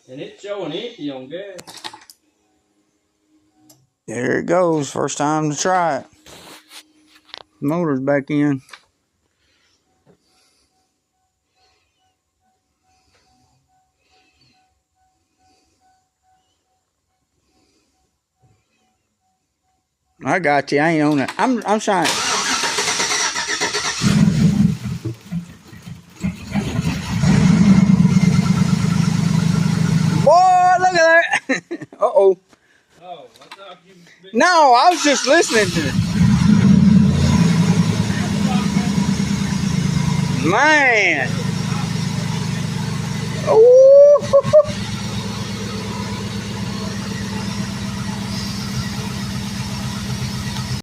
And it's showing empty on gas. There it goes. First time to try it. Motor's back in. I got you. I ain't on it. I'm trying. Boy, look at that. Uh-oh. Oh, I thought you... No, I was just listening to it. Man. Oh.